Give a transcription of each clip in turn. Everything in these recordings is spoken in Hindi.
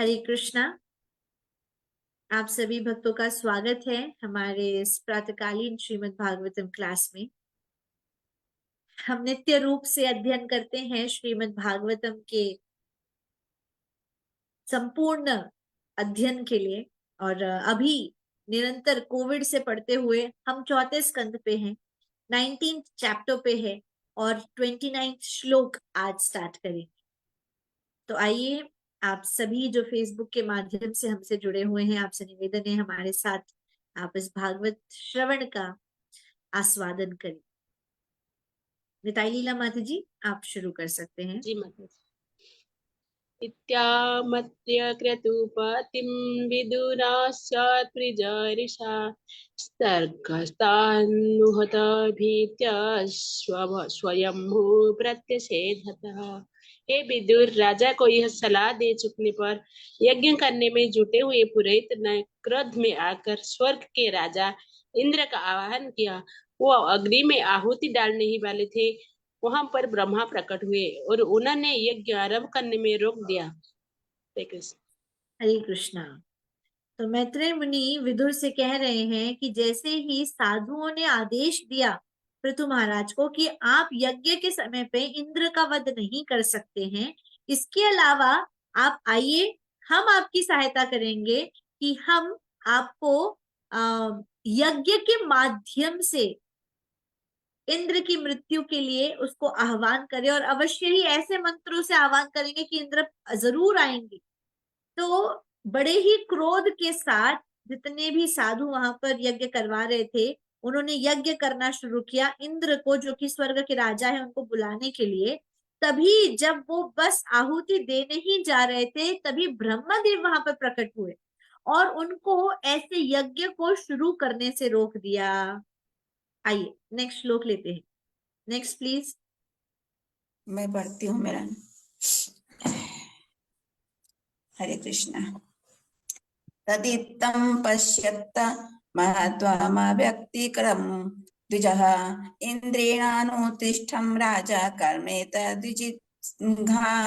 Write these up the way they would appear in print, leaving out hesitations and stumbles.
हरे कृष्णा। आप सभी भक्तों का स्वागत है हमारे इस प्रातःकालीन श्रीमद् भागवतम क्लास में। हम नित्य रूप से अध्ययन करते हैं श्रीमद् भागवतम के संपूर्ण अध्ययन के लिए। और अभी निरंतर कोविड से पढ़ते हुए हम चौथे स्कंद पे हैं, 19th चैप्टर पे है और 29th श्लोक आज स्टार्ट करेंगे। तो आइए, आप सभी जो फेसबुक के माध्यम से हमसे जुड़े हुए हैं, आपसे निवेदन है हमारे साथ आप इस भागवत श्रवण का आस्वादन करें। निताई लीला माता जी, आप शुरू कर सकते हैं। जी माता जी। इत्यामत्य क्रतुपतिं विदुरास्यात् प्रिजरिषा स्तर्गस्तान्नुहत भीत्या स्वयंभू प्रत्यषेधतः। हे विदुर, राजा को यह सलाह दे चुकने पर यज्ञ करने में जुटे हुए पुरोहित ने क्रोध में आकर स्वर्ग के राजा इंद्र का आह्वान किया। वो अग्नि में आहुति डालने ही वाले थे, वहां पर ब्रह्मा प्रकट हुए और उन्होंने यज्ञ आरंभ करने में रोक दिया। हरे कृष्णा। तो मैत्रेय मुनि विदुर से कह रहे हैं कि जैसे ही साधुओं ने आदेश दिया पृथु महाराज को कि आप यज्ञ के समय पे इंद्र का वध नहीं कर सकते हैं, इसके अलावा आप आइए, हम आपकी सहायता करेंगे कि हम आपको यज्ञ के माध्यम से इंद्र की मृत्यु के लिए उसको आह्वान करें और अवश्य ही ऐसे मंत्रों से आह्वान करेंगे कि इंद्र जरूर आएंगे। तो बड़े ही क्रोध के साथ जितने भी साधु वहां पर यज्ञ करवा रहे थे, उन्होंने यज्ञ करना शुरू किया इंद्र को, जो कि स्वर्ग के राजा है, उनको बुलाने के लिए। तभी जब वो बस आहुति देने ही जा रहे थे, तभी ब्रह्मदेव वहां पर प्रकट हुए और उनको ऐसे यज्ञ को शुरू करने से रोक दिया। आइए नेक्स्ट श्लोक लेते हैं। Next please. मैं पढ़ती हूँ मेरा। हरे कृष्णा। तदित्तं पश्यत्त महत्त्वमव्यक्तिकरं द्विजः इन्द्रियाणुतिष्ठं राजा कर्मेत द्विजिज्ञासतः।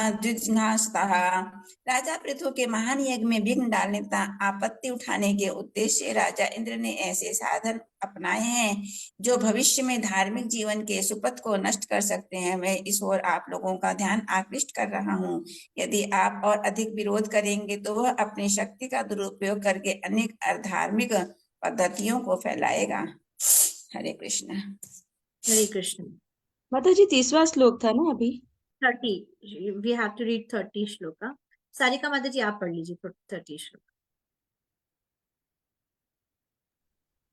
राजा पृथु के महान यज्ञ में विघ्न डालने तथा आपत्ति उठाने के उद्देश्य राजा इंद्र ने ऐसे साधन अपनाए हैं जो भविष्य में धार्मिक जीवन के सुपथ को नष्ट कर सकते हैं। मैं इस ओर आप लोगों का ध्यान आकृष्ट कर रहा हूँ। यदि आप और अधिक विरोध करेंगे तो वह अपनी शक्ति का दुरुपयोग करके अनेक अधार्मिक पद्धतियों को फैलाएगा। हरे कृष्ण। हरे कृष्ण। माता जी 30वां श्लोक था ना अभी? 30, we have to read 30 shloka. Sarika माता जी आप पढ़ लीजिए 30 श्लोक।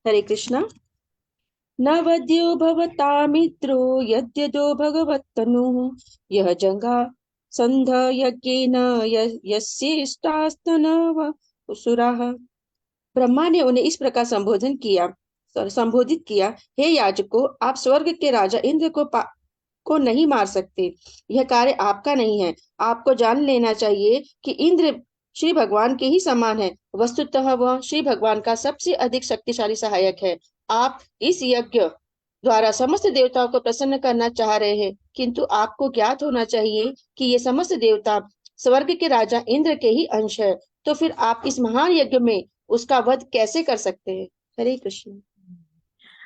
हरे कृष्णा। न वद्यो भवतामित्रो यद्यदो भगवत्तनुः यह जंगा संध यज्ञेन यस्येष्टास्तनव असुराः। ब्रह्मा ने उन्हें इस प्रकार संबोधित किया, हे याजकों, आप स्वर्ग के राजा इंद्र को नहीं मार सकते। यह कार्य आपका नहीं है। आपको जान लेना चाहिए कि इंद्र श्री भगवान के ही समान है। वस्तुतः वह श्री भगवान का सबसे अधिक शक्तिशाली सहायक है। आप इस यज्ञ द्वारा समस्त देवताओं को प्रसन्न करना चाह रहे हैं, किंतु आपको ज्ञात होना चाहिए कि ये समस्त देवता स्वर्ग के राजा इंद्र के ही अंश है। तो फिर आप इस महान यज्ञ में उसका वध कैसे कर सकते हैं? हरे कृष्ण।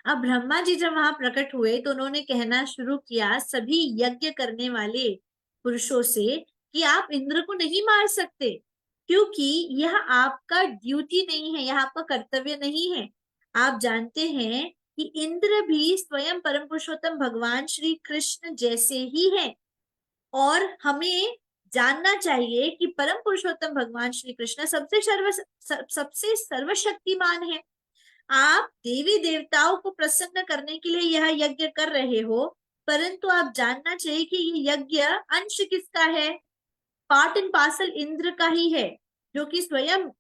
अब ब्रह्मा जी जब वहां प्रकट हुए तो उन्होंने कहना शुरू किया सभी यज्ञ करने वाले पुरुषों से कि आप इंद्र को नहीं मार सकते, क्योंकि यह आपका ड्यूटी नहीं है, यह आपका कर्तव्य नहीं है। आप जानते हैं कि इंद्र भी स्वयं परम पुरुषोत्तम भगवान श्री कृष्ण जैसे ही हैं और हमें जानना चाहिए कि परम पुरुषोत्तम भगवान श्री कृष्ण सबसे सर्वशक्तिमान है। आप देवी देवताओं को प्रसन्न करने के लिए यह यज्ञ कर रहे हो, परंतु आप जानना चाहिए कि ये यज्ञ अंश किसका है? पार्ट एंड पार्सल इंद्र का ही है, जो कि स्वयं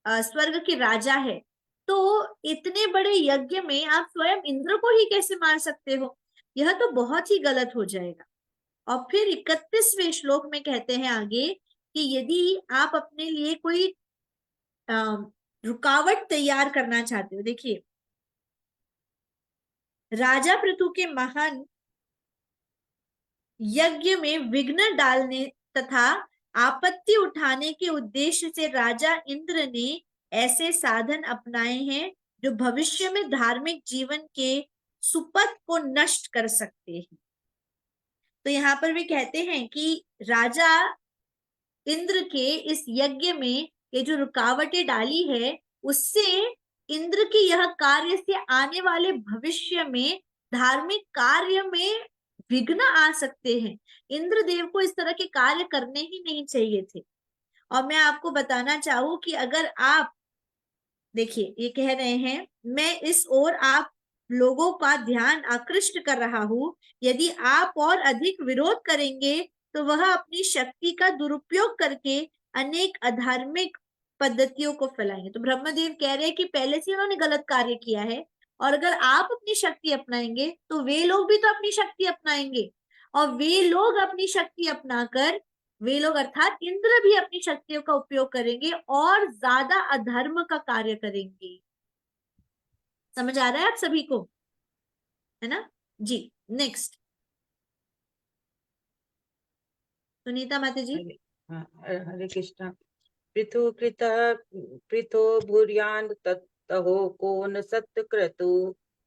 स्वर्ग के राजा है। तो इतने बड़े यज्ञ में आप स्वयं इंद्र को ही कैसे मार सकते हो? यह तो बहुत ही गलत हो जाएगा। और फिर 31वें श्लोक में कहते हैं आगे कि यदि आप अपने लिए कोई रुकावट तैयार करना चाहते हो, देखिए, राजा पृथु के महान यज्ञ में विघ्न डालने तथा आपत्ति उठाने के उद्देश्य से राजा इंद्र ने ऐसे साधन अपनाए हैं जो भविष्य में धार्मिक जीवन के सुपथ को नष्ट कर सकते हैं। तो यहाँ पर भी कहते हैं कि राजा इंद्र के इस यज्ञ में ये जो रुकावटें डाली है, उससे इंद्र के यह कार्य से आने वाले भविष्य में धार्मिक कार्य में विघ्न आ सकते हैं। इंद्रदेव को इस तरह के कार्य करने ही नहीं चाहिए थे। और मैं आपको बताना चाहूं कि अगर आप देखिए, ये कह रहे हैं, मैं इस ओर आप लोगों का ध्यान आकृष्ट कर रहा हूं, यदि आप और अधिक विरोध करेंगे तो वह अपनी शक्ति का दुरुपयोग करके अनेक अधार्मिक पद्धतियों को फैलाएंगे। तो ब्रह्मदेव कह रहे हैं कि पहले से उन्होंने गलत कार्य किया है, और अगर आप अपनी शक्ति अपनाएंगे तो वे लोग भी तो अपनी शक्ति अपनाएंगे, और वे लोग अपनी शक्ति अपनाकर, वे लोग अर्थात इंद्र भी अपनी शक्तियों का उपयोग करेंगे और ज्यादा अधर्म का कार्य करेंगे। समझ आ रहा है आप सभी को, है ना जी? नेक्स्ट सुनीता माता जी। हरे कृष्णा। पृथो भूर्यान तत्तहो कोन सत्कृतु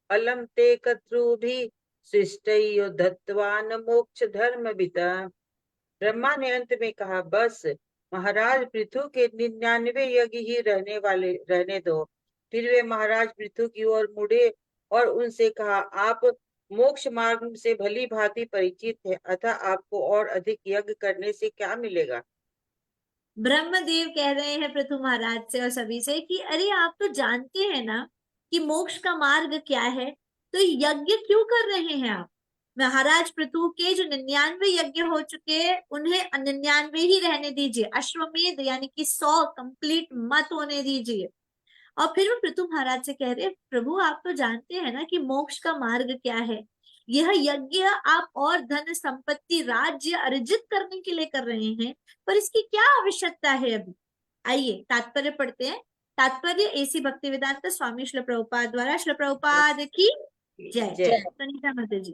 अलम ते कत्रुभि शिष्टयो धत्वान मोक्ष धर्म बिता। ब्रह्मा ने अंत में कहा, बस महाराज पृथु के 99 यज्ञ ही रहने दो। फिर वे महाराज पृथु की ओर मुड़े और उनसे कहा, आप मोक्ष मार्ग से भली भांति परिचित है, अतः आपको और अधिक यज्ञ करने से क्या मिलेगा। ब्रह्मदेव कह रहे हैं पृथु महाराज से और सभी से कि अरे आप तो जानते हैं ना कि मोक्ष का मार्ग क्या है, तो यज्ञ क्यों कर रहे हैं आप? महाराज पृथु के जो 99 यज्ञ हो चुके हैं, उन्हें 99 ही रहने दीजिए। अश्वमेध यानी कि 100 कंप्लीट मत होने दीजिए। और फिर वो पृथु महाराज से कह रहे, प्रभु आप तो जानते हैं ना कि मोक्ष का मार्ग क्या है। यह यज्ञ आप और धन संपत्ति राज्य अर्जित करने के लिए कर रहे हैं, पर इसकी क्या आवश्यकता है अभी? आइए तात्पर्य पढ़ते हैं। तात्पर्य एसी भक्तिवेदांत स्वामी श्रील प्रभुपाद द्वारा। श्रील प्रभुपाद की जय। सुनीता माता जी।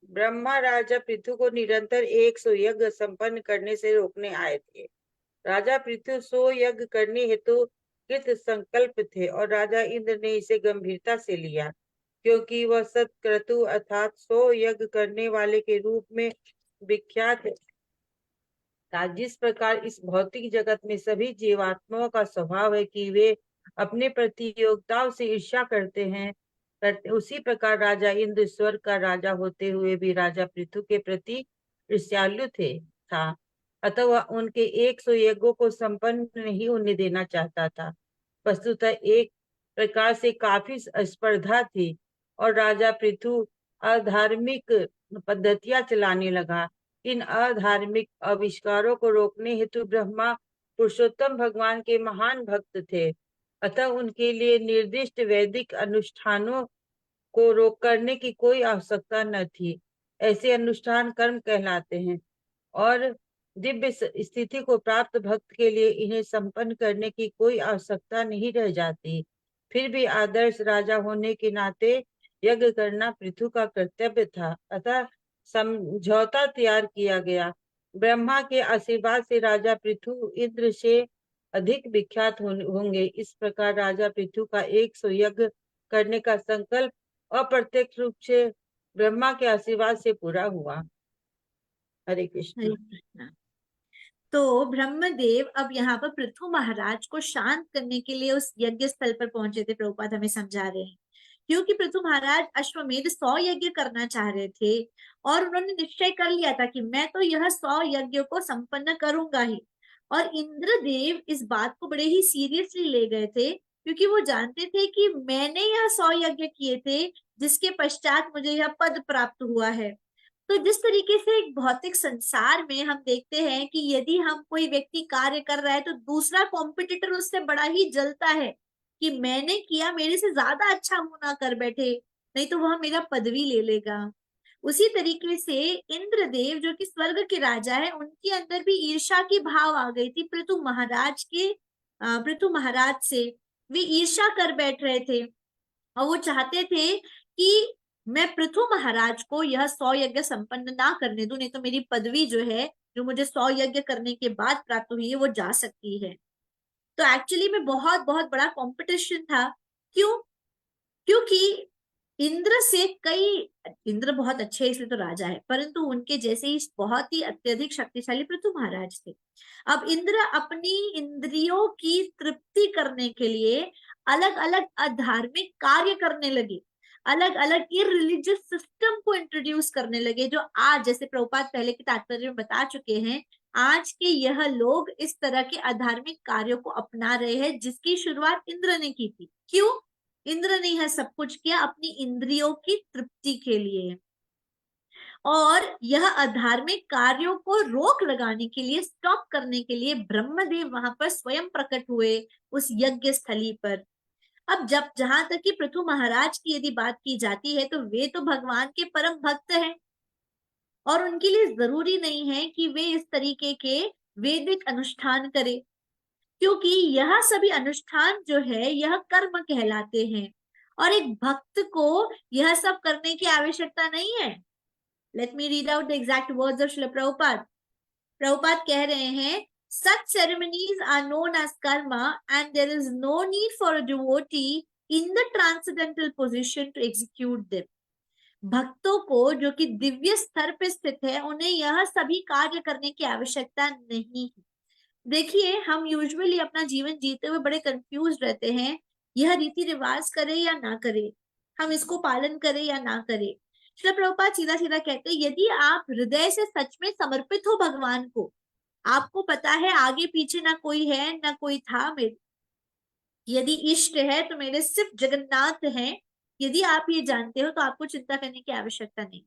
ब्रह्मा राजा पृथु को निरंतर 100 यज्ञ संपन्न करने से रोकने आए थे। राजा पृथु 100 यज्ञ करने हेतु कृत संकल्प थे और राजा इंद्र ने इसे गंभीरता से लिया, क्योंकि वह सत्क्रतु अर्थात 100 यज्ञ करने वाले के रूप में विख्यात था। जिस प्रकार इस भौतिक जगत में सभी जीवात्माओं का स्वभाव है कि वे अपने प्रतियोगिताओं से ईर्ष्या करते हैं, उसी प्रकार राजा इंद्र स्वर्ग का राजा होते हुए भी राजा पृथु के प्रति ईर्ष्यालु था। अतः वह उनके 100 यज्ञों को संपन्न नहीं होने देना चाहता था। वस्तुतः एक प्रकार से काफी स्पर्धा थी और राजा पृथु अधार्मिक पद्धतियां चलाने लगा। इन अधार्मिक आविष्कारों को रोकने हेतु ब्रह्मा पुरुषोत्तम भगवान के महान भक्त थे, अतः उनके लिए निर्दिष्ट वैदिक अनुष्ठानों को रोक करने की कोई आवश्यकता न थी। ऐसे अनुष्ठान कर्म कहलाते हैं और दिव्य स्थिति को प्राप्त भक्त के लिए इन्हें संपन्न करने की कोई आवश्यकता नहीं रह जाती। फिर भी आदर्श राजा होने के नाते यज्ञ करना पृथु का कर्तव्य था, अतः समझौता तैयार किया गया। ब्रह्मा के आशीर्वाद से राजा पृथु इंद्र से अधिक विख्यात होंगे। इस प्रकार राजा पृथु का 100 यज्ञ करने का संकल्प अप्रत्यक्ष रूप से ब्रह्मा के आशीर्वाद से पूरा हुआ। हरे कृष्ण। तो ब्रह्मदेव अब यहाँ पर पृथु महाराज को शांत करने के लिए उस यज्ञ स्थल पर पहुंचे थे। प्रभुपाद हमें समझा रहे हैं, क्योंकि पृथु महाराज अश्वमेध 100 यज्ञ करना चाह रहे थे और उन्होंने निश्चय कर लिया था कि मैं तो यह 100 यज्ञों को संपन्न करूंगा ही। और इंद्रदेव इस बात को बड़े ही सीरियसली ले गए थे, क्योंकि वो जानते थे कि मैंने यह 100 यज्ञ किए थे, जिसके पश्चात मुझे यह पद प्राप्त हुआ है। तो जिस तरीके से एक भौतिक संसार में हम देखते हैं कि यदि हम कोई व्यक्ति कार्य कर रहा है तो दूसरा कॉम्पिटिटर उससे बड़ा ही जलता है कि मैंने किया, मेरे से ज्यादा अच्छा मुंह ना कर बैठे, नहीं तो वह मेरा पदवी ले लेगा। उसी तरीके से इंद्रदेव जो कि स्वर्ग के राजा है, उनके अंदर भी ईर्ष्या की भाव आ गई थी पृथु महाराज से। वे ईर्ष्या कर बैठ रहे थे और वो चाहते थे कि मैं पृथु महाराज को यह 100 यज्ञ संपन्न ना करने दूं, नहीं तो मेरी पदवी जो है जो मुझे 100 यज्ञ करने के बाद प्राप्त हुई है वो जा सकती है। तो एक्चुअली में बहुत बहुत बड़ा कंपटीशन था। क्यों? क्योंकि इंद्र बहुत अच्छे हैं, इसलिए तो राजा है, परंतु उनके जैसे ही बहुत ही अत्यधिक शक्तिशाली पृथु महाराज थे। अब इंद्र अपनी इंद्रियों की तृप्ति करने के लिए अलग अलग अधार्मिक कार्य करने लगे, अलग अलग इररिलीजियस सिस्टम को इंट्रोड्यूस करने लगे, जो आज, जैसे प्रभुपाद पहले के तात्पर्य में बता चुके हैं, आज के यह लोग इस तरह के अधार्मिक कार्यों को अपना रहे हैं, जिसकी शुरुआत इंद्र ने की थी। क्यों? इंद्र ने यह सब कुछ किया अपनी इंद्रियों की तृप्ति के लिए, और यह अधार्मिक कार्यों को रोक लगाने के लिए, स्टॉप करने के लिए ब्रह्मदेव वहां पर स्वयं प्रकट हुए उस यज्ञ स्थली पर। अब जहां तक कि पृथु महाराज की यदि बात की जाती है, तो वे तो भगवान के परम भक्त हैं, और उनके लिए जरूरी नहीं है कि वे इस तरीके के वैदिक अनुष्ठान करें, क्योंकि यह सभी अनुष्ठान जो है यह कर्म कहलाते हैं, और एक भक्त को यह सब करने की आवश्यकता नहीं है। Let me read out the exact words of Srila Prabhupada. Prabhupada कह रहे हैं, such ceremonies are known as karma and there is no need for a devotee in the transcendental position to execute them. भक्तों को जो कि दिव्य स्तर पे स्थित है, उन्हें यह सभी कार्य करने की आवश्यकता नहीं है। देखिए, हम यूजुअली अपना जीवन जीते हुए बड़े कंफ्यूज रहते हैं, यह रीति रिवाज करे या ना करे, हम इसको पालन करें या ना करें। श्रील प्रभुपाद सीधा सीधा कहते हैं, यदि आप हृदय से सच में समर्पित हो भगवान को, आपको पता है आगे पीछे ना कोई है ना कोई था, मेरे यदि इष्ट है तो मेरे सिर्फ जगन्नाथ हैं, यदि आप ये जानते हो तो आपको चिंता करने की आवश्यकता नहीं।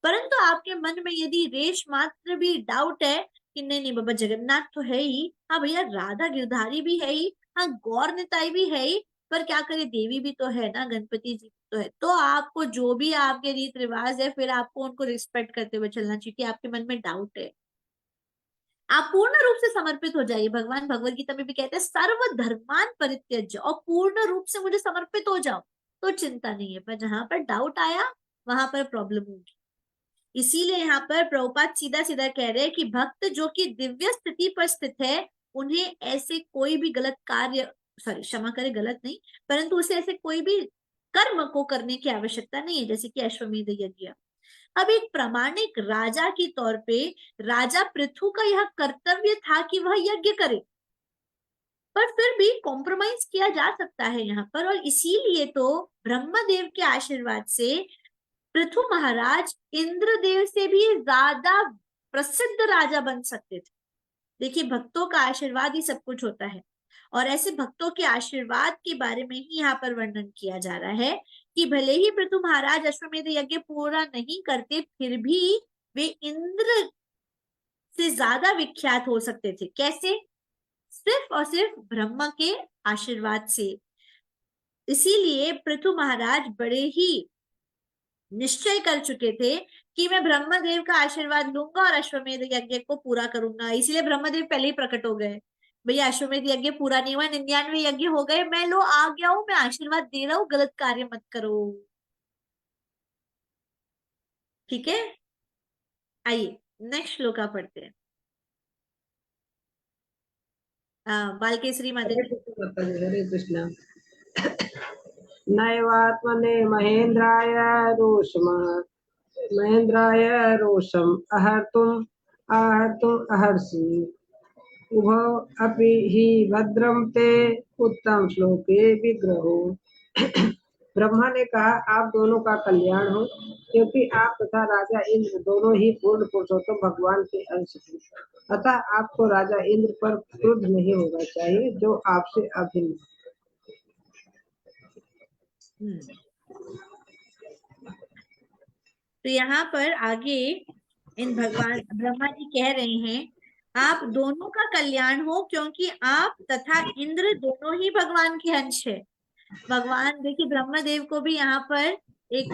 परंतु आपके मन में यदि रेश मात्र भी डाउट है कि नहीं नहीं बाबा, जगन्नाथ तो है ही, हाँ भैया राधा गिरधारी भी है ही, हाँ गौर निताई भी है ही, पर क्या करे, देवी भी तो है ना, गणपति जी तो है, तो आपको जो भी आपके रीत रिवाज है, फिर आपको उनको रिस्पेक्ट करते हुए चलना चाहिए कि आपके मन में डाउट है। आप पूर्ण रूप से समर्पित हो जाइए। भगवान भगवद गीता में भी कहते हैं, सर्व धर्मान परित्यज्य, और पूर्ण रूप से मुझे समर्पित हो जाओ, तो चिंता नहीं है। पर जहां पर डाउट आया वहां पर प्रॉब्लम होगी। इसीलिए यहाँ पर प्रभुपाद सीधा सीधा कह रहे हैं कि भक्त जो कि दिव्य स्थिति पर स्थित है, उन्हें ऐसे कोई भी गलत कार्य, क्षमा करे, गलत नहीं, परंतु उसे ऐसे कोई भी कर्म को करने की आवश्यकता नहीं है, जैसे कि अश्वमेध यज्ञ। अब एक प्रामाणिक राजा के तौर पे राजा पृथु का यह कर्तव्य था कि वह यज्ञ करे, पर फिर भी कॉम्प्रोमाइज किया जा सकता है यहाँ पर, और इसीलिए तो ब्रह्मदेव के आशीर्वाद से पृथु महाराज इंद्रदेव से भी ज्यादा प्रसिद्ध राजा बन सकते थे। देखिए, भक्तों का आशीर्वाद ही सब कुछ होता है, और ऐसे भक्तों के आशीर्वाद के बारे में ही यहाँ पर वर्णन किया जा रहा है कि भले ही पृथु महाराज अश्वमेध यज्ञ पूरा नहीं करते, फिर भी वे इंद्र से ज्यादा विख्यात हो सकते थे। कैसे? सिर्फ और सिर्फ ब्रह्मा के आशीर्वाद से। इसीलिए पृथु महाराज बड़े ही निश्चय कर चुके थे कि मैं ब्रह्मदेव का आशीर्वाद लूंगा और अश्वमेध यज्ञ को पूरा करूंगा। इसीलिए ब्रह्मदेव पहले ही प्रकट हो गए, भैया अश्वमेध यज्ञ पूरा नहीं हुआ, 99 यज्ञ हो गए, मैं लो आ गया हूं, मैं आशीर्वाद दे रहा हूं, गलत कार्य मत करो। ठीक है, आइए नेक्स्ट श्लोक पढ़ते हैं। बालकेसरी माता हरे कृष्ण माताजी, हरे कृष्ण। नैवात्मने महेन्द्राय रोषम् आहर्तुम् अहर्षि उभौ अपि हि भद्रं ते उत्तम श्लोके विग्रहो। ब्रह्मा ने कहा, आप दोनों का कल्याण हो, क्योंकि आप तथा राजा इंद्र दोनों ही पूर्ण पुरुषोत्तम भगवान के अंश हैं। अतः आपको राजा इंद्र पर क्रोध नहीं होना चाहिए, जो आपसे अभिन्न। तो यहाँ पर आगे इन भगवान ब्रह्मा जी कह रहे हैं, आप दोनों का कल्याण हो, क्योंकि आप तथा इंद्र दोनों ही भगवान के अंश है। भगवान देखिए, ब्रह्मदेव को भी यहाँ पर एक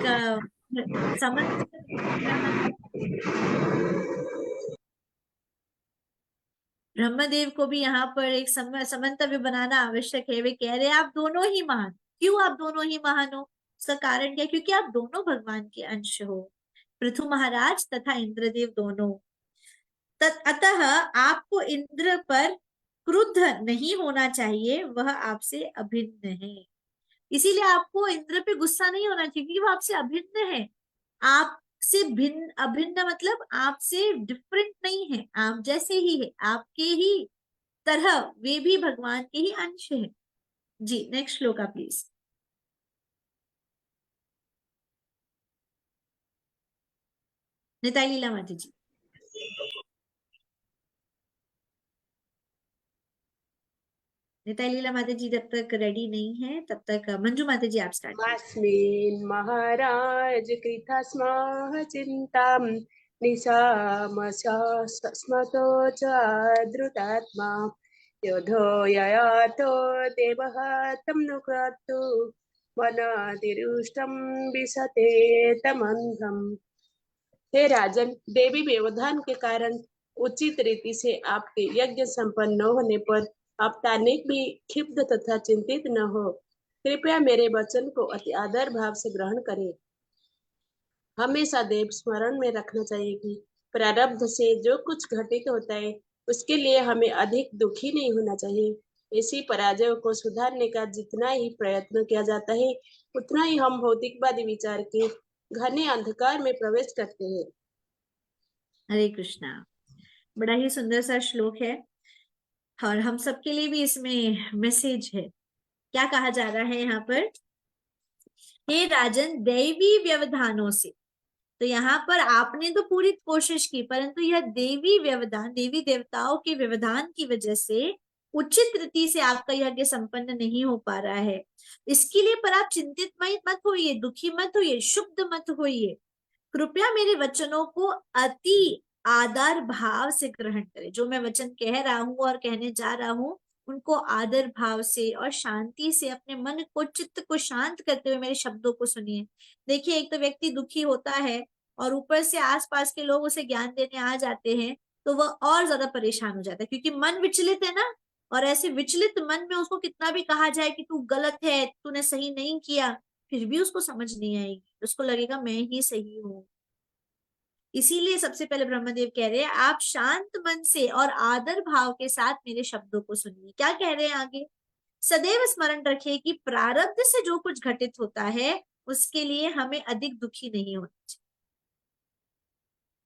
ब्रह्मदेव को भी यहाँ पर एक समन्तव्य बनाना आवश्यक है। वे कह रहे हैं आप दोनों ही महान। क्यों आप दोनों ही महान हो? उसका कारण क्या? क्योंकि आप दोनों भगवान के अंश हो, पृथु महाराज तथा इंद्रदेव दोनों। अतः आपको इंद्र पर क्रुद्ध नहीं होना चाहिए, वह आपसे अभिन्न है। इसीलिए आपको इंद्र पे गुस्सा नहीं होना चाहिए क्योंकि वो आपसे अभिन्न है। आपसे भिन्न, अभिन्न मतलब आपसे डिफरेंट नहीं है, आप जैसे ही है, आपके ही तरह वे भी भगवान के ही अंश है। जी नेक्स्ट श्लोका प्लीज। निताई लीला माता जी। निताई लीला माता जी जब तक रेडी नहीं है तब तक मंजू माता जी आप स्टार्ट कीजिए। अस्मिन् महाराज कृतास्माः चिन्तां निशामस्मतो च धृतात्मा योधो ययातो देवः तं नु क्रतु वनातिरुष्टं विशते तमन्धम्। हे राजन, देवी व्यवधान के कारण उचित रीति से आपके यज्ञ संपन्न न होने पर आप तानिक भी क्षिप्त तथा चिंतित न हो। कृपया मेरे वचन को अति आदर भाव से ग्रहण करें। हमेशा देव स्मरण में रखना चाहिए कि प्रारब्ध से जो कुछ घटित होता है उसके लिए हमें अधिक दुखी नहीं होना चाहिए। इसी पराजय को सुधारने का जितना ही प्रयत्न किया जाता है उतना ही हम भौतिकवादी विचार के घने अंधकार में प्रवेश करते हैं। हरे कृष्णा। बड़ा ही सुंदर सा श्लोक है और हम सबके लिए भी इसमें मैसेज है। क्या कहा जा रहा है यहाँ पर? हे राजन, दैवी व्यवधानों से, तो यहाँ पर आपने तो पूरी कोशिश की परंतु यह देवी व्यवधान, देवी देवताओं के व्यवधान की वजह से उचित रीति से आपका यज्ञ संपन्न नहीं हो पा रहा है। इसके लिए पर आप चिंतित मत होइए, दुखी मत होइए, शुद्ध मत होइए। कृपया मेरे वचनों को अति आदर भाव से ग्रहण करें। जो मैं वचन कह रहा हूं और कहने जा रहा हूं उनको आदर भाव से और शांति से अपने मन को, चित्त को शांत करते हुए मेरे शब्दों को सुनिए। देखिए, एक तो व्यक्ति दुखी होता है और ऊपर से आसपास के लोग उसे ज्ञान देने आ जाते हैं तो वह और ज्यादा परेशान हो जाता है क्योंकि मन विचलित है ना। और ऐसे विचलित मन में उसको कितना भी कहा जाए कि तू गलत है, तूने सही नहीं किया, फिर भी उसको समझ नहीं आएगी, उसको लगेगा मैं ही सही हूँ। इसीलिए सबसे पहले ब्रह्मदेव कह रहे हैं आप शांत मन से और आदर भाव के साथ मेरे शब्दों को सुनिए। क्या कह रहे हैं आगे? सदैव स्मरण रखिए कि प्रारब्ध से जो कुछ घटित होता है उसके लिए हमें अधिक दुखी नहीं होना चाहिए।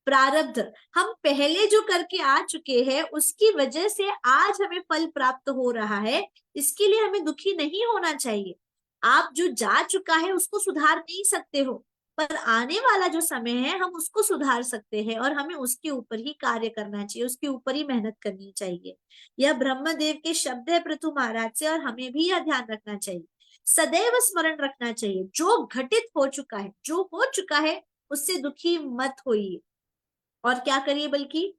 प्रारब्ध हम पहले जो करके आ चुके हैं उसकी वजह से आज हमें फल प्राप्त हो रहा है, इसके लिए हमें दुखी नहीं होना चाहिए। आप जो जा चुका है उसको सुधार नहीं सकते हो, पर आने वाला जो समय है हम उसको सुधार सकते हैं और हमें उसके ऊपर ही कार्य करना चाहिए, उसके ऊपर ही मेहनत करनी चाहिए। यह ब्रह्मदेव के शब्द है पृथु महाराज से और हमें भी यह ध्यान रखना चाहिए, सदैव स्मरण रखना चाहिए। जो घटित हो चुका है, जो हो चुका है उससे दुखी मत होइए और क्या करिए बल्कि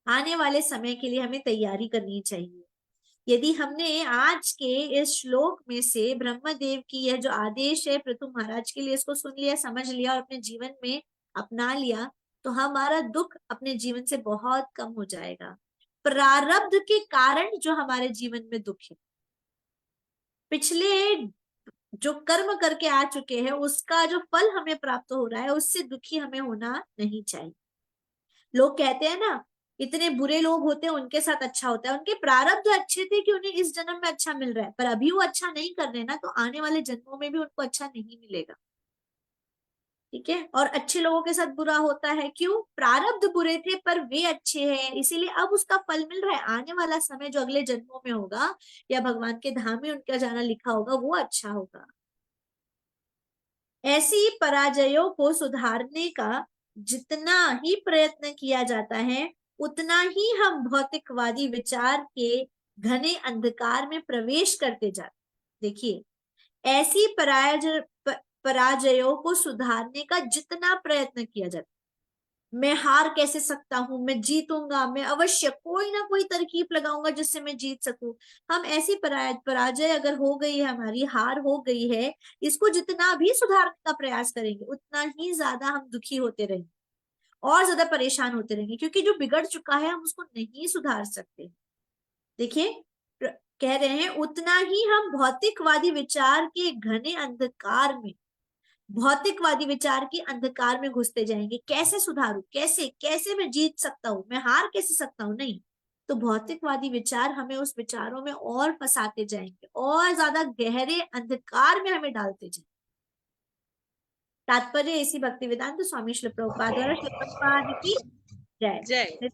आने वाले समय के लिए हमें तैयारी करनी चाहिए। यदि हमने आज के इस श्लोक में से ब्रह्मदेव की यह जो आदेश है पृथु महाराज के लिए, इसको सुन लिया, समझ लिया और अपने जीवन में अपना लिया तो हमारा दुख अपने जीवन से बहुत कम हो जाएगा। प्रारब्ध के कारण जो हमारे जीवन में दुख है, पिछले जो कर्म करके आ चुके हैं उसका जो फल हमें प्राप्त हो रहा है उससे दुखी हमें होना नहीं चाहिए। लोग कहते हैं ना, इतने बुरे लोग होते हैं उनके साथ अच्छा होता है, उनके प्रारब्ध अच्छे थे कि उन्हें इस जन्म में अच्छा मिल रहा है, पर अभी वो अच्छा नहीं कर रहे ना तो आने वाले जन्मों में भी उनको अच्छा नहीं मिलेगा। ठीक है, और अच्छे लोगों के साथ बुरा होता है, क्यों? प्रारब्ध बुरे थे पर वे अच्छे हैं, इसीलिए अब उसका फल मिल रहा है। आने वाला समय जो अगले जन्मों में होगा या भगवान के धाम में उनका जाना लिखा होगा वो अच्छा होगा। ऐसी पराजयों को सुधारने का जितना ही प्रयत्न किया जाता है उतना ही हम भौतिकवादी विचार के घने अंधकार में प्रवेश करते जाते। देखिए, ऐसी पराजयों को सुधारने का जितना प्रयत्न किया जाता, मैं हार कैसे सकता हूं, मैं जीतूंगा, मैं अवश्य कोई ना कोई तरकीब लगाऊंगा जिससे मैं जीत सकूं। हम ऐसी पराजय अगर हो गई है, हमारी हार हो गई है, इसको जितना भी सुधारने का प्रयास करेंगे उतना ही ज्यादा हम दुखी होते रहेंगे और ज्यादा परेशान होते रहेंगे क्योंकि जो बिगड़ चुका है हम उसको नहीं सुधार सकते। देखिए, कह रहे हैं उतना ही हम भौतिकवादी विचार के घने अंधकार में भौतिकवादी विचार के अंधकार में घुसते जाएंगे। कैसे सुधारूं, कैसे कैसे मैं जीत सकता हूं, मैं हार कैसे सकता हूं, नहीं। तो भौतिकवादी विचार हमें उस विचारों में और फंसाते जाएंगे और ज्यादा गहरे अंधकार में हमें डालते जाएंगे। तात्पर्य इसी भक्ति वेदांत स्वामी श्री प्रभुपाद द्वारा श्री प्रभुपाद की जय। जय।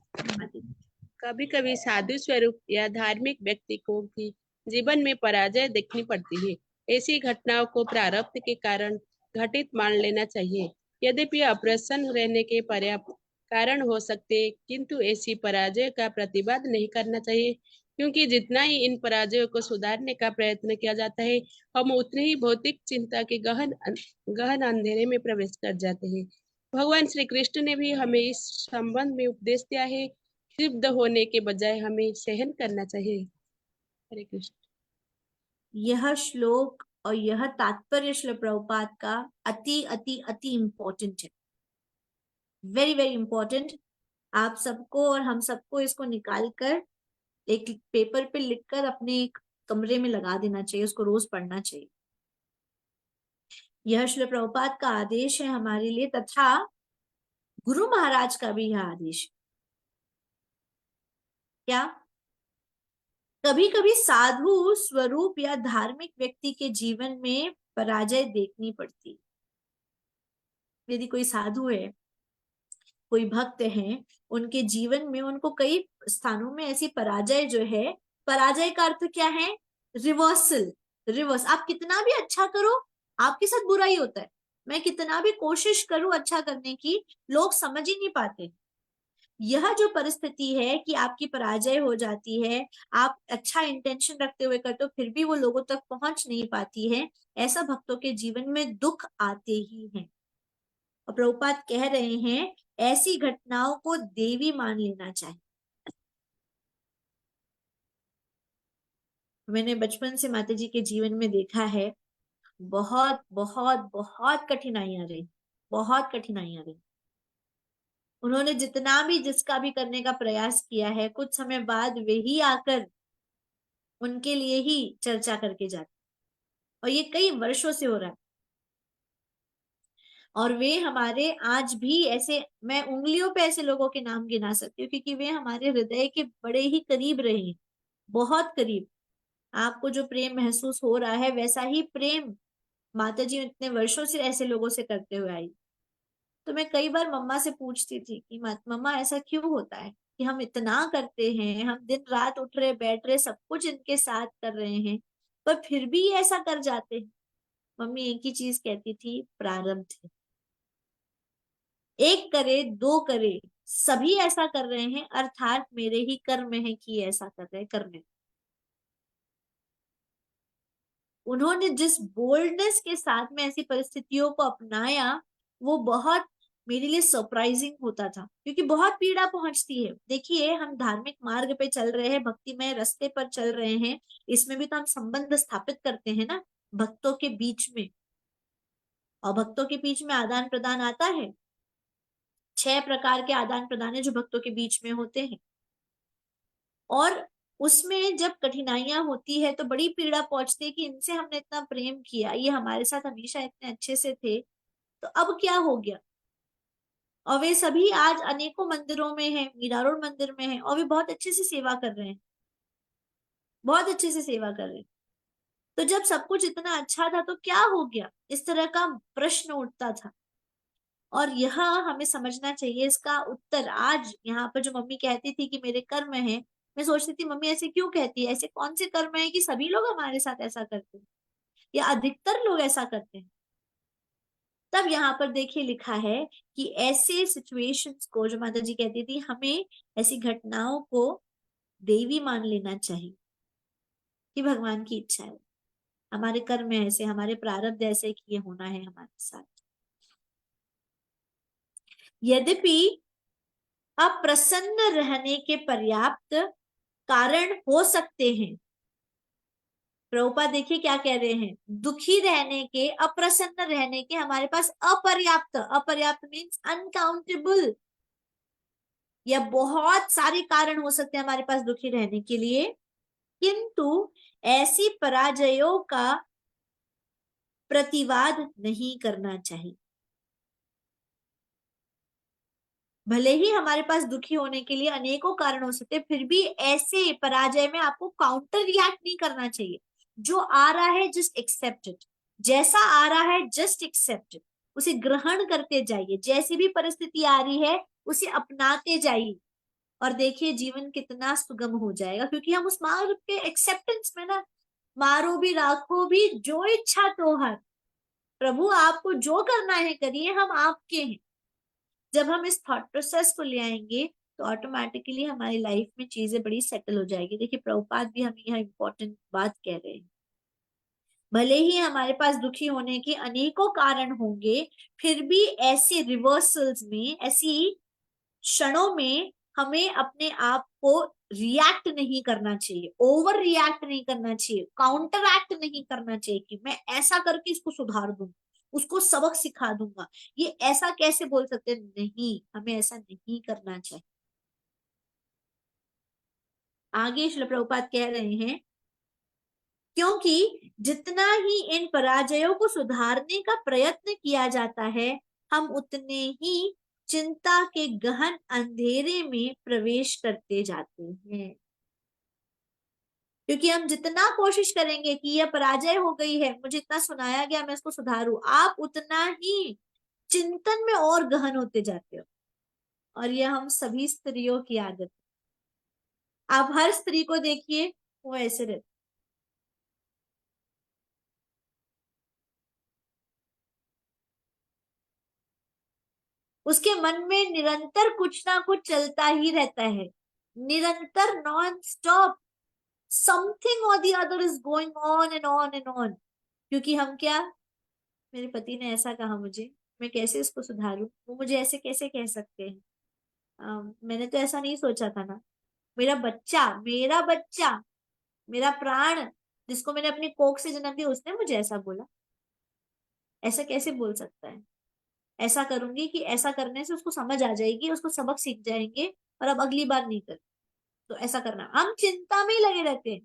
कभी कभी साधु स्वरूप या धार्मिक व्यक्ति को भी जीवन में पराजय देखनी पड़ती है। ऐसी घटनाओं को प्रारब्ध के कारण घटित मान लेना चाहिए। यद्यपि अप्रसन्न रहने के पर्याप्त कारण हो सकते, किंतु ऐसी पराजय का प्रतिवाद नहीं करना चाहिए, क्योंकि जितना ही इन पराजयों को सुधारने का प्रयत्न किया जाता है, हम उतनी ही भौतिक चिंता के गहन अंधेरे में प्रवेश कर जाते हैं। भगवान श्री कृष्ण ने भी हमें इस संबंध में उपदेश दिया है। क्षिप्त होने के बजाय हमें सहन करना चाहिए। हरे कृष्ण। यह श्लोक और यह तात्पर्य श्री प्रभुपाद का अति अति अति इम्पोर्टेंट है, वेरी वेरी इंपॉर्टेंट। आप सबको और हम सबको इसको निकाल कर एक पेपर पे लिखकर अपने एक कमरे में लगा देना चाहिए, उसको रोज पढ़ना चाहिए। यह श्री प्रभुपाद का आदेश है हमारे लिए, तथा गुरु महाराज का भी यह आदेश है। क्या कभी कभी साधु स्वरूप या धार्मिक व्यक्ति के जीवन में पराजय देखनी पड़ती। यदि कोई साधु है, कोई भक्त है, उनके जीवन में उनको कई स्थानों में ऐसी पराजय जो है, पराजय का अर्थ क्या है? Reversal, reverse. आप कितना भी अच्छा करो, आपके साथ बुरा ही होता है। मैं कितना भी कोशिश करूं अच्छा करने की, लोग समझ ही नहीं पाते। यह जो परिस्थिति है कि आपकी पराजय हो जाती है, आप अच्छा इंटेंशन रखते हुए करते हो, फिर भी वो लोगों तक पहुंच नहीं पाती है, ऐसा भक्तों के जीवन में दुख आते ही हैं। और प्रभुपाद कह रहे हैं ऐसी घटनाओं को देवी मान लेना चाहिए। मैंने बचपन से माता जी के जीवन में देखा है, बहुत बहुत बहुत कठिनाइयां रही, बहुत कठिनाइयां रही। उन्होंने जितना भी जिसका भी करने का प्रयास किया है, कुछ समय बाद वे ही आकर उनके लिए ही चर्चा करके जाते, और ये कई वर्षों से हो रहा है। और वे हमारे आज भी ऐसे, मैं उंगलियों पे ऐसे लोगों के नाम गिना सकती हूँ, क्योंकि वे हमारे हृदय के बड़े ही करीब रहे हैं, बहुत करीब। आपको जो प्रेम महसूस हो रहा है, वैसा ही प्रेम माता जी इतने वर्षों से ऐसे लोगों से करते हुए आई। तो मैं कई बार मम्मा से पूछती थी कि मम्मा ऐसा क्यों होता है कि हम इतना करते हैं, हम दिन रात उठ रहे बैठ रहे, सब कुछ इनके साथ कर रहे हैं, पर फिर भी ऐसा कर जाते हैं। मम्मी एक ही चीज कहती थी, प्रारब्ध है। एक करे दो करे, सभी ऐसा कर रहे हैं, अर्थात मेरे ही कर्म है कि ऐसा कर रहे हैं, करने। उन्होंने जिस बोल्डनेस के साथ में ऐसी परिस्थितियों को अपनाया, वो बहुत मेरे लिए सरप्राइजिंग होता था, क्योंकि बहुत पीड़ा पहुंचती है। देखिए, हम धार्मिक मार्ग पे चल रहे हैं, भक्तिमय रास्ते पर चल रहे हैं, इसमें भी तो हम संबंध स्थापित करते हैं ना भक्तों के बीच में, और भक्तों के बीच में आदान प्रदान आता है। 6 प्रकार के आदान प्रदान है जो भक्तों के बीच में होते हैं, और उसमें जब कठिनाइयां होती है तो बड़ी पीड़ा पहुंचती है कि इनसे हमने इतना प्रेम किया, ये हमारे साथ हमेशा इतने अच्छे से थे, तो अब क्या हो गया। और वे सभी आज अनेकों मंदिरों में हैं, मीरा रोड मंदिर में हैं, और वे बहुत अच्छे से सेवा कर रहे हैं, बहुत अच्छे से सेवा कर रहे हैं। तो जब सब कुछ इतना अच्छा था तो क्या हो गया, इस तरह का प्रश्न उठता था। और यह हमें समझना चाहिए, इसका उत्तर आज यहाँ पर जो मम्मी कहती थी कि मेरे कर्म है, मैं सोचती थी मम्मी ऐसे क्यों कहती है, ऐसे कौन से कर्म है कि सभी लोग हमारे साथ ऐसा करते हैं, या अधिकतर लोग ऐसा करते हैं। तब यहाँ पर देखिए लिखा है कि ऐसे सिचुएशंस को, जो माता जी कहती थी, हमें ऐसी घटनाओं को देवी मान लेना चाहिए कि भगवान की इच्छा है, हमारे कर्म ऐसे, हमारे प्रारब्ध ऐसे कि ये होना है हमारे साथ। यद्यपि अप्रसन्न रहने के पर्याप्त कारण हो सकते हैं। प्रभुपाद देखिए क्या कह रहे हैं, दुखी रहने के, अप्रसन्न रहने के हमारे पास अपर्याप्त, अपर्याप्त मीन्स अनकाउंटेबल, या बहुत सारे कारण हो सकते हैं हमारे पास दुखी रहने के लिए, किंतु ऐसी पराजयों का प्रतिवाद नहीं करना चाहिए। भले ही हमारे पास दुखी होने के लिए अनेकों कारण हो सकते हैं, फिर भी ऐसे पराजय में आपको काउंटर रिएक्ट नहीं करना चाहिए। जो आ रहा है जस्ट एक्सेप्ट इट, जैसा आ रहा है जस्ट एक्सेप्ट इट, उसे ग्रहण करते जाइए। जैसी भी परिस्थिति आ रही है उसे अपनाते जाइए और देखिए जीवन कितना सुगम हो जाएगा, क्योंकि हम उस मार्ग के एक्सेप्टेंस में ना, मारो भी राखो भी जो इच्छा तो हर, प्रभु आपको जो करना है करिए, हम आपके हैं। जब हम इस थॉट प्रोसेस को ले आएंगे तो ऑटोमेटिकली हमारी लाइफ में चीजें बड़ी सेटल हो जाएगी। देखिए प्रभुपाद भी हमें यहाँ इंपॉर्टेंट बात कह रहे हैं, भले ही हमारे पास दुखी होने के अनेकों कारण होंगे, फिर भी ऐसे रिवर्सल्स में, ऐसी क्षणों में हमें अपने आप को रिएक्ट नहीं करना चाहिए, ओवर रिएक्ट नहीं करना चाहिए, काउंटर एक्ट नहीं करना चाहिए कि मैं ऐसा करके इसको सुधार दूंगा, उसको सबक सिखा दूंगा। ये ऐसा कैसे बोल सकते हैं? नहीं, हमें ऐसा नहीं करना चाहिए। आगे श्रील प्रभुपाद कह रहे हैं, क्योंकि जितना ही इन पराजयों को सुधारने का प्रयत्न किया जाता है, हम उतने ही चिंता के गहन अंधेरे में प्रवेश करते जाते हैं। क्योंकि हम जितना कोशिश करेंगे कि यह पराजय हो गई है, मुझे इतना सुनाया गया, मैं इसको सुधारूं, आप उतना ही चिंतन में और गहन होते जाते हो। और यह हम सभी स्त्रियों की आदत है। आप हर स्त्री को देखिए, वो ऐसे रहती, उसके मन में निरंतर कुछ ना कुछ चलता ही रहता है, निरंतर, नॉन स्टॉप, समथिंग और the other is going on and on and on. क्योंकि हम क्या, मेरे पति ने ऐसा कहा मुझे, मैं कैसे इसको सुधारूं, वो मुझे ऐसे कैसे कह सकते हैं, मैंने तो ऐसा नहीं सोचा था ना, मेरा बच्चा, मेरा बच्चा, मेरा प्राण, जिसको मैंने अपनी कोख से जन्म दिया, उसने मुझे ऐसा बोला, ऐसा कैसे बोल सकता है। ऐसा करूंगी कि ऐसा करने से उसको समझ आ जाएगी, उसको सबक सीख जाएंगे और अब अगली बार नहीं कर। तो ऐसा करना, हम चिंता में ही लगे रहते हैं,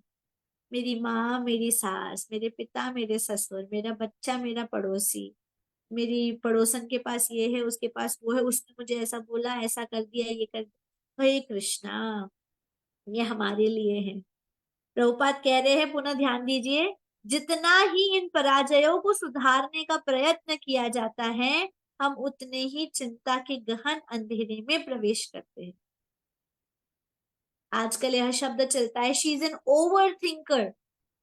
मेरी माँ, मेरी सास, मेरे पिता, मेरे ससुर, मेरा बच्चा, मेरा पड़ोसी, मेरी पड़ोसन के पास ये है, उसके पास वो है, उसने मुझे ऐसा बोला, ऐसा कर दिया, ये कर दिया। हे कृष्णा, ये हमारे लिए है। प्रभुपाद कह रहे हैं, पुनः ध्यान दीजिए, जितना ही इन पराजयों को सुधारने का प्रयत्न किया जाता है, हम उतने ही चिंता के गहन अंधेरे में प्रवेश करते हैं। आजकल यह शब्द चलता है, she is an over thinker,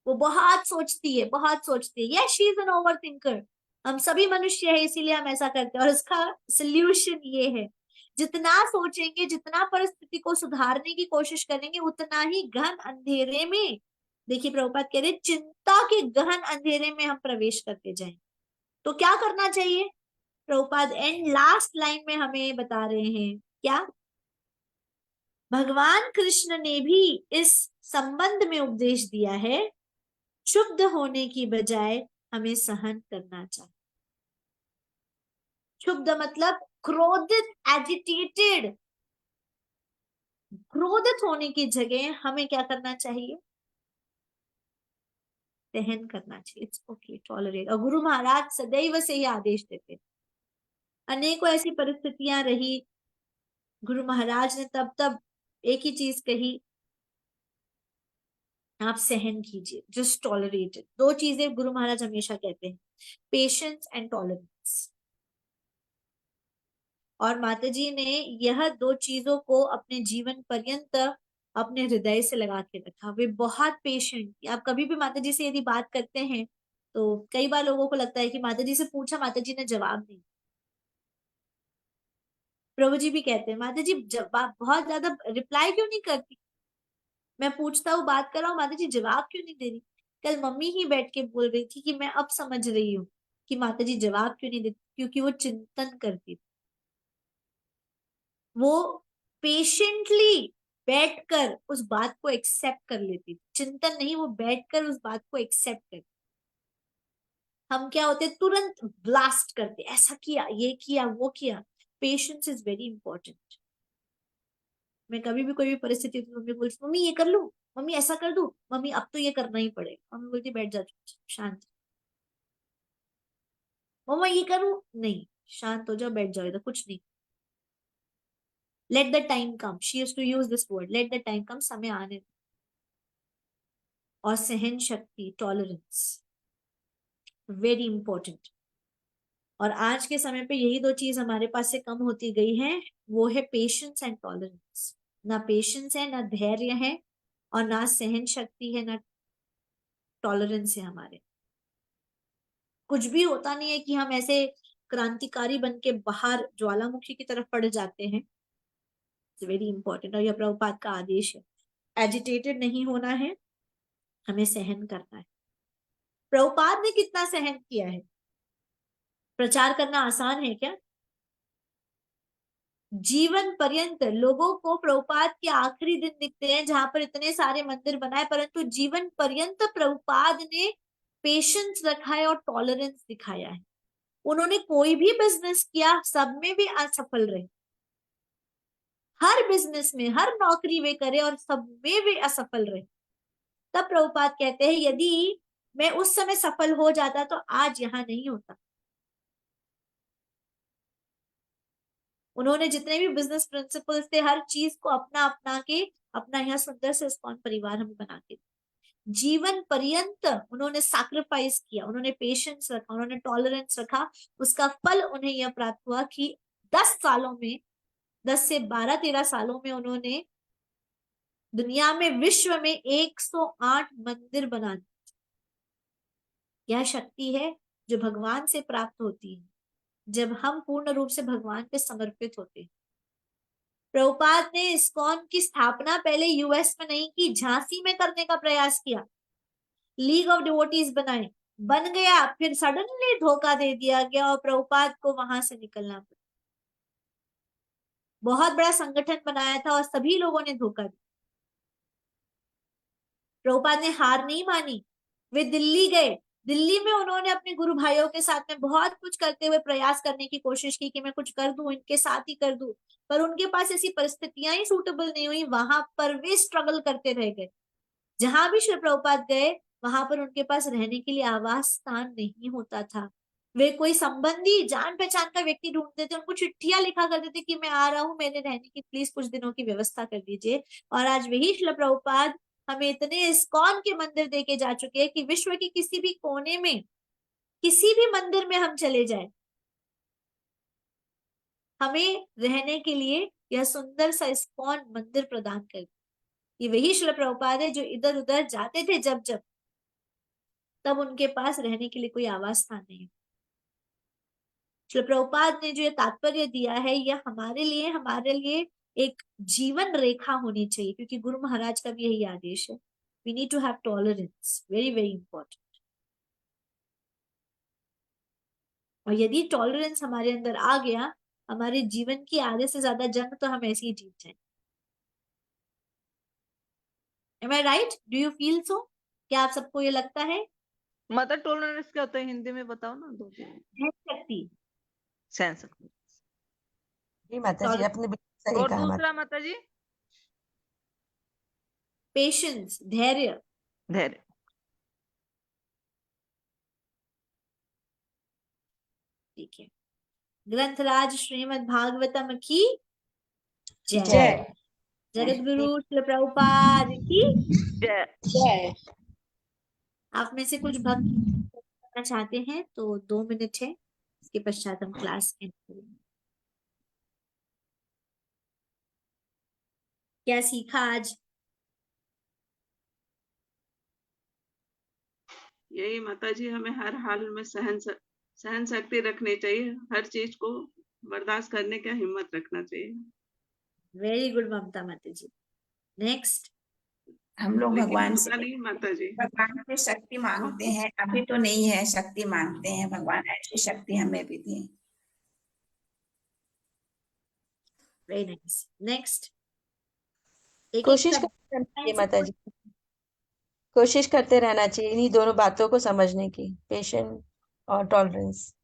वो बहुत सोचती है, बहुत सोचती है। Yes, she is an over thinker, हम सभी मनुष्य है, इसीलिए हम ऐसा करते हैं। और इसका सोल्यूशन ये है, जितना सोचेंगे, जितना परिस्थिति को सुधारने की कोशिश करेंगे, उतना ही गहन अंधेरे में, देखिए प्रभुपाद कह रहे, चिंता के गहन अंधेरे में हम प्रवेश करते जाएं। तो क्या करना चाहिए? प्रभुपाद एंड लास्ट लाइन में हमें बता रहे हैं, क्या? भगवान कृष्ण ने भी इस संबंध में उपदेश दिया है, क्षुब्ध होने की बजाय हमें सहन करना चाहिए। क्षुब्ध मतलब क्रोधित, एजिटेटेड। क्रोधित होने की जगह हमें क्या करना चाहिए? सहन करना चाहिए। It's okay, tolerate. और गुरु महाराज सदैव से ही आदेश देते, अनेकों ऐसी परिस्थितियां रही, गुरु महाराज ने तब तब एक ही चीज कही, आप सहन कीजिए, जस्ट टॉलरेट इट। दो चीजें गुरु महाराज हमेशा कहते हैं, पेशेंस एंड टॉलरेंस। और माताजी ने यह दो चीजों को अपने जीवन पर्यंत अपने हृदय से लगा के रखा। वे बहुत पेशेंट। आप कभी भी माताजी से यदि बात करते हैं तो कई बार लोगों को लगता है कि माताजी से पूछा, माताजी ने जवाब नहीं। प्रभु जी भी कहते हैं, माताजी जवाब बहुत ज्यादा रिप्लाई क्यों नहीं करती, मैं पूछता हूँ, बात कर रहा हूँ, माताजी जवाब क्यों नहीं दे रही। कल मम्मी ही बैठ के बोल रही थी कि मैं अब समझ रही हूँ कि माताजी जवाब क्यों नहीं देती, क्योंकि वो चिंतन करती थी। वो पेशेंटली बैठकर उस बात को एक्सेप्ट कर लेती, चिंतन नहीं, वो बैठकर उस बात को एक्सेप्ट करती। हम क्या होते, तुरंत ब्लास्ट करते, ऐसा किया, ये किया, वो किया। Patience is very important. मैं कभी भी कोई भी परिस्थिति होती, मम्मी बोलती, मम्मी ये कर लूं, मम्मी ऐसा कर दूं, मम्मी अब तो ये करना ही पड़ेगा, मम्मी बोलती बैठ जा शांत। मम्मा ये करूं, नहीं, शांत हो जाओ, बैठ जाओ इधर, कुछ नहीं। Let the time come, she used to use this word, let the time come, समय आने दो। और सहन शक्ति, टॉलरेंस, वेरी इंपॉर्टेंट। और आज के समय पे यही दो चीज हमारे पास से कम होती गई है, वो है पेशेंस एंड टॉलरेंस। ना पेशेंस है, ना धैर्य है, और ना सहन शक्ति है, ना टॉलरेंस है हमारे। कुछ भी होता नहीं है कि हम ऐसे क्रांतिकारी बन के बाहर ज्वालामुखी की तरफ पड़ जाते हैं। इट्स वेरी इंपॉर्टेंट, और यह प्रभुपाद का आदेश है। एजिटेटेड नहीं होना है, हमें सहन करना है। प्रभुपाद ने कितना सहन किया है। प्रचार करना आसान है क्या? जीवन पर्यंत लोगों को प्रभुपाद के आखिरी दिन दिखते हैं जहां पर इतने सारे मंदिर बनाए, परंतु जीवन पर्यंत प्रभुपाद ने पेशेंस रखा है और टॉलरेंस दिखाया है। उन्होंने कोई भी बिजनेस किया, सब में भी असफल रहे। हर बिजनेस में, हर नौकरी वे करे और सब में वे असफल रहे। तब प्रभुपाद कहते हैं यदि मैं उस समय सफल हो जाता तो आज यहां नहीं होता। उन्होंने जितने भी बिजनेस प्रिंसिपल्स थे, हर चीज को अपना अपना के अपना यहाँ सुंदर से इस्कॉन परिवार हमें बना के, जीवन पर्यंत उन्होंने सैक्रिफाइस किया, उन्होंने पेशेंस रखा, उन्होंने टॉलरेंस रखा। उसका फल उन्हें यह प्राप्त हुआ कि 10 सालों में, 10 से 12-13 सालों में उन्होंने दुनिया में, विश्व में 108 मंदिर बना दिए। यह शक्ति है जो भगवान से प्राप्त होती है जब हम पूर्ण रूप से भगवान पे समर्पित होते हैं। प्रभुपाद ने इस्कॉन की स्थापना पहले यूएस में नहीं की, झांसी में करने का प्रयास किया। लीग ऑफ डिवोटीज बनाए, बन गया, फिर सडनली धोखा दे दिया गया और प्रभुपाद को वहां से निकलना पड़ा। बहुत बड़ा संगठन बनाया था और सभी लोगों ने धोखा दिया। प्रभुपाद ने हार नहीं मानी, वे दिल्ली गए। दिल्ली में उन्होंने अपने गुरु भाइयों के साथ में बहुत कुछ करते हुए प्रयास करने की कोशिश की कि मैं कुछ कर दूं, इनके साथ ही कर दूं, पर उनके पास ऐसी परिस्थितियां ही सूटेबल नहीं हुई। वहां पर वे स्ट्रगल करते रह गए। जहां भी श्री प्रभुपाद गए वहां पर उनके पास रहने के लिए आवास स्थान नहीं होता था। वे कोई संबंधी, जान पहचान का व्यक्ति ढूंढते थे, उनको चिट्ठियां लिखा करते थे कि मैं आ रहा हूँ, मेरे रहने की प्लीज कुछ दिनों की व्यवस्था कर दीजिए। और आज वही श्री प्रभुपाद हमें इतने इस्कॉन के मंदिर देके जा चुके हैं कि विश्व के किसी भी कोने में, किसी भी मंदिर में हम चले जाए, हमें रहने के लिए यह सुंदर सा इस्कॉन मंदिर प्रदान कर। ये वही श्री प्रभुपाद है जो इधर उधर जाते थे जब जब, तब उनके पास रहने के लिए कोई आवास स्थान नहीं। श्री प्रभुपाद ने जो ये तात्पर्य दिया है, यह हमारे लिए एक जीवन रेखा होनी चाहिए, क्योंकि गुरु महाराज का भी यही आदेश है। We need to have tolerance, very very important. और यदि टॉलरेंस हमारे अंदर आ गया, हमारे जीवन की आधे से ज्यादा जंग तो हम ऐसे ही जीत जाए। Am I right? Do you feel so? क्या आप सबको ये लगता है? मदर टॉलरेंस क्या होता है हिंदी में बताओ ना, दो शक्ति, सहन शक्ति। जी माता जी, आपने बिल्कुल सही और कहा माता। दूसरा माता जी? पेशेंस, धैर्य। धैर्य। ठीक है। ग्रंथराज श्रीमद् भागवतम की जय। जय। जगत गुरु श्री प्रभुपाद की जय। जय। आप में से कुछ भक्त करना चाहते हैं तो 2 मिनट है, इसके पश्चात हम क्लास एंड करेंगे। क्या सीखा आज? यही माता जी, हमें हर हाल में सहन शक्ति रखनी चाहिए, हर चीज को बर्दाश्त करने का हिम्मत रखना चाहिए। वेरी गुड ममता माता जी। नेक्स्ट। हम लोग लेकिन भगवान होता से नहीं माता जी। शक्ति मांगते हैं, अभी तो नहीं है, शक्ति मांगते हैं, भगवान ऐसी शक्ति हमें भी दी। Very nice. नेक्स्ट। कोशिश करते रहना चाहिए माता जी, कोशिश करते रहना चाहिए इन्हीं दोनों बातों को समझने की, पेशेंस और टॉलरेंस।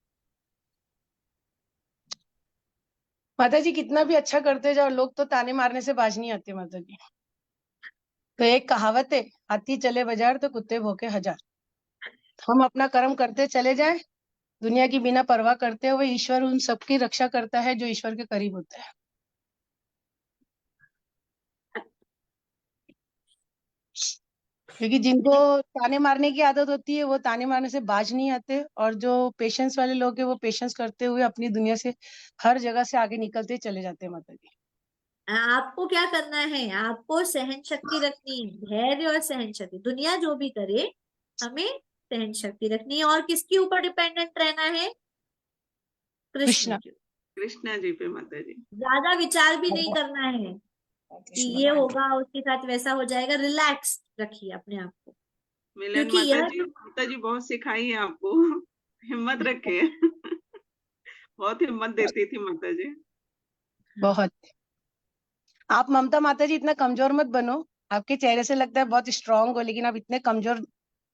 माता जी कितना भी अच्छा करते जाओ, लोग तो ताने मारने से बाज नहीं आते माता जी। तो एक कहावत है, हाथी चले बाजार तो कुत्ते भौंके हजार। हम अपना कर्म करते चले जाएं, दुनिया की बिना परवाह करते हुए ईश्वर उन सबकी रक्षा करता है जो ईश्वर के करीब होता है। क्योंकि जिनको ताने मारने की आदत होती है वो ताने मारने से बाज नहीं आते, और जो पेशेंस वाले लोग हैं वो पेशेंस करते हुए अपनी दुनिया से हर जगह से आगे निकलते चले जाते हैं माता जी। आपको क्या करना है, आपको सहन शक्ति रखनी है, धैर्य और सहन शक्ति। दुनिया जो भी करे हमें सहन शक्ति रखनी है। और किसके ऊपर डिपेंडेंट रहना है? कृष्ण कृष्णा। के। कृष्णा जी पे माता जी। ज्यादा विचार भी नहीं करना है कि कृष्ण ये भगवान होगा उसके साथ वैसा हो जाएगा। रिलैक्स रखिए अपने आप को, मिलन क्योंकि माता जी बहुत सिखाई है आपको। हिम्मत रखे। बहुत हिम्मत देती थी माता जी। बहुत। आप ममता माता जी इतना कमजोर मत बनो, आपके चेहरे से लगता है बहुत स्ट्रांग हो, लेकिन आप इतने कमजोर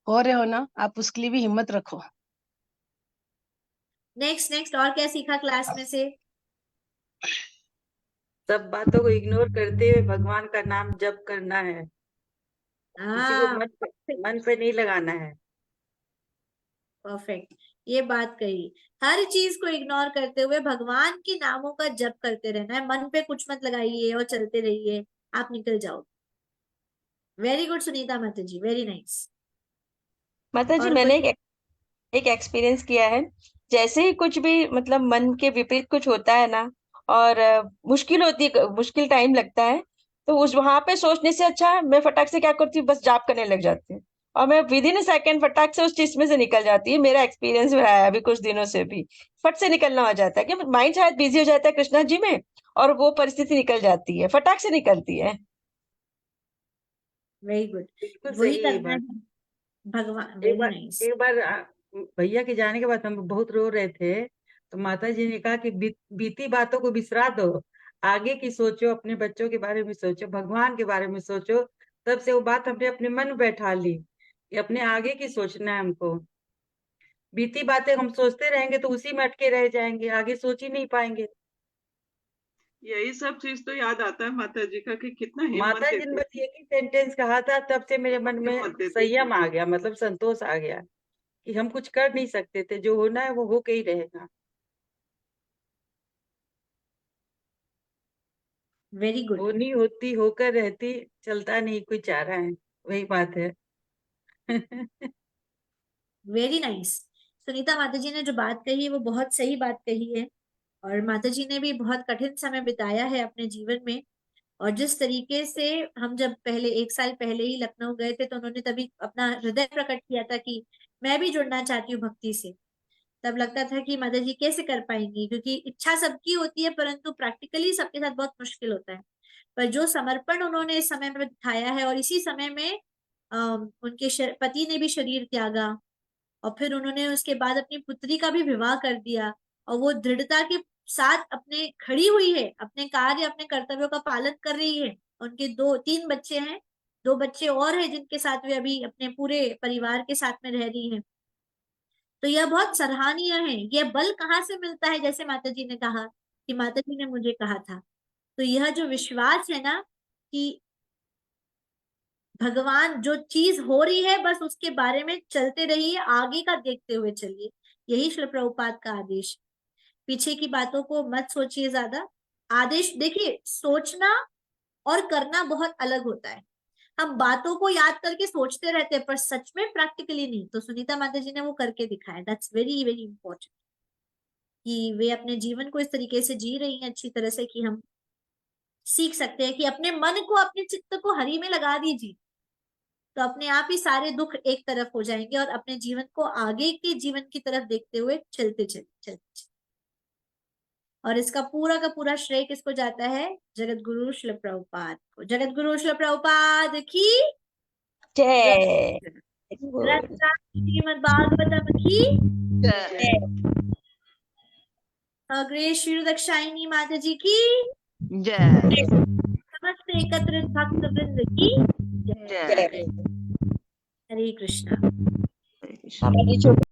हो रहे हो ना, आप उसके लिए भी हिम्मत रखो। नेक्स्ट और क्या सीखा क्लास में से? सब बातों को इग्नोर करते हुए भगवान का नाम जप करना है, किसी को मन पे नहीं लगाना है। परफेक्ट, ये बात कही। हर चीज को इग्नोर करते हुए भगवान के नामों का जप करते रहना है। मन पे कुछ मत लगाइए और चलते रहिए, आप निकल जाओ। वेरी गुड सुनीता माता जी, वेरी नाइस। माता जी और मैंने कोई? एक एक्सपीरियंस किया है। जैसे ही कुछ भी मतलब मन के विपरीत कुछ होता है ना, और मुश्किल होती है, मुश्किल टाइम लगता है, तो उस वहां पे सोचने से अच्छा मैं फटाक से क्या करती हूँ, बस जाप करने लग जाती हूँ, और मैं विद इन सेकंड फटाक से उस चीज में से निकल जाती है। मेरा एक्सपीरियंस रहा है अभी कुछ दिनों से भी, फट से निकलना हो जाता है कि माइंड शायद बिजी हो जाता है कृष्णा जी में, और वो परिस्थिति निकल जाती है, फटाक से निकलती है। वेरी गुड, बिल्कुल वही सही करना है बात। भगवान। एक वेरी बार नाइस। एक बार भैया के जाने के बाद हम बहुत रो रहे थे, तो माता जी ने कहा कि बीती बातों को बिसरा दो, आगे की सोचो, अपने बच्चों के बारे में सोचो, भगवान के बारे में सोचो। तब से वो बात हमने अपने मन में बैठा ली कि अपने आगे की सोचना है हमको। बीती बातें हम सोचते रहेंगे तो उसी में अटके रह जाएंगे, आगे सोच ही नहीं पाएंगे। यही सब चीज तो याद आता है माता जी का कि कितना हिम्मत माता जी ने देते बस एक ही सेंटेंस कहा था, तब से मेरे मन में हिम्मत देते थे। संयम आ गया, मतलब संतोष आ गया कि हम कुछ कर नहीं सकते थे, जो होना है वो होके ही रहेगा। वेरी गुड, होनी होती होकर रहती, चलता नहीं कोई चारा है, वही बात है। Very nice. सुनीता माता जी ने जो बात कही वो बहुत सही बात कही है। और माता जी ने भी बहुत कठिन समय बिताया है अपने जीवन में। और जिस तरीके से हम जब पहले 1 साल पहले ही लखनऊ गए थे, तो उन्होंने तभी अपना हृदय प्रकट किया था कि मैं भी जुड़ना चाहती हूँ भक्ति से। तब लगता था कि माता जी कैसे कर पाएंगी, क्योंकि इच्छा सबकी होती है परंतु प्रैक्टिकली सबके साथ बहुत मुश्किल होता है। पर जो समर्पण उन्होंने इस समय में दिखाया है, और इसी समय में उनके पति ने भी शरीर त्यागा, और फिर उन्होंने उसके बाद अपनी पुत्री का भी विवाह कर दिया, और वो दृढ़ता के साथ अपने खड़ी हुई है, अपने कार्य अपने कर्तव्यों का पालन कर रही है। उनके 2-3 बच्चे हैं, 2 बच्चे और हैं जिनके साथ वे अभी अपने पूरे परिवार के साथ में रह रही हैं। तो यह बहुत सराहनीय है। यह बल कहाँ से मिलता है? जैसे माता जी ने कहा कि माता जी ने मुझे कहा था, तो यह जो विश्वास है ना कि भगवान जो चीज हो रही है बस उसके बारे में चलते रहिए, आगे का देखते हुए चलिए, यही श्री प्रभुपाद का आदेश। पीछे की बातों को मत सोचिए ज्यादा। आदेश देखिए, सोचना और करना बहुत अलग होता है। हम बातों को याद करके सोचते रहते हैं पर सच में प्रैक्टिकली नहीं। तो सुनीता माता जी ने वो करके दिखाया। दैट्स वेरी वेरी इंपॉर्टेंट कि वे अपने जीवन को इस तरीके से जी रही हैं अच्छी तरह से, कि हम सीख सकते हैं कि अपने मन को, अपने चित्त को हरि में लगा दीजिए, तो अपने आप ही सारे दुख एक तरफ हो जाएंगे और अपने जीवन को आगे के जीवन की तरफ देखते हुए चलते चलते। और इसका पूरा का पूरा श्रेय किसको जाता है? जगत गुरु श्रील प्रभुपाद को। जगत गुरु श्रील प्रभुपाद की जय। श्रीमद् भागवतम की जय। अग्रे श्री दक्षायनी माता जी की जय। समस्त एकत्रित भक्त वृंद की जय। जय। हरे कृष्णा। हरे कृष्ण। हमारी छोटी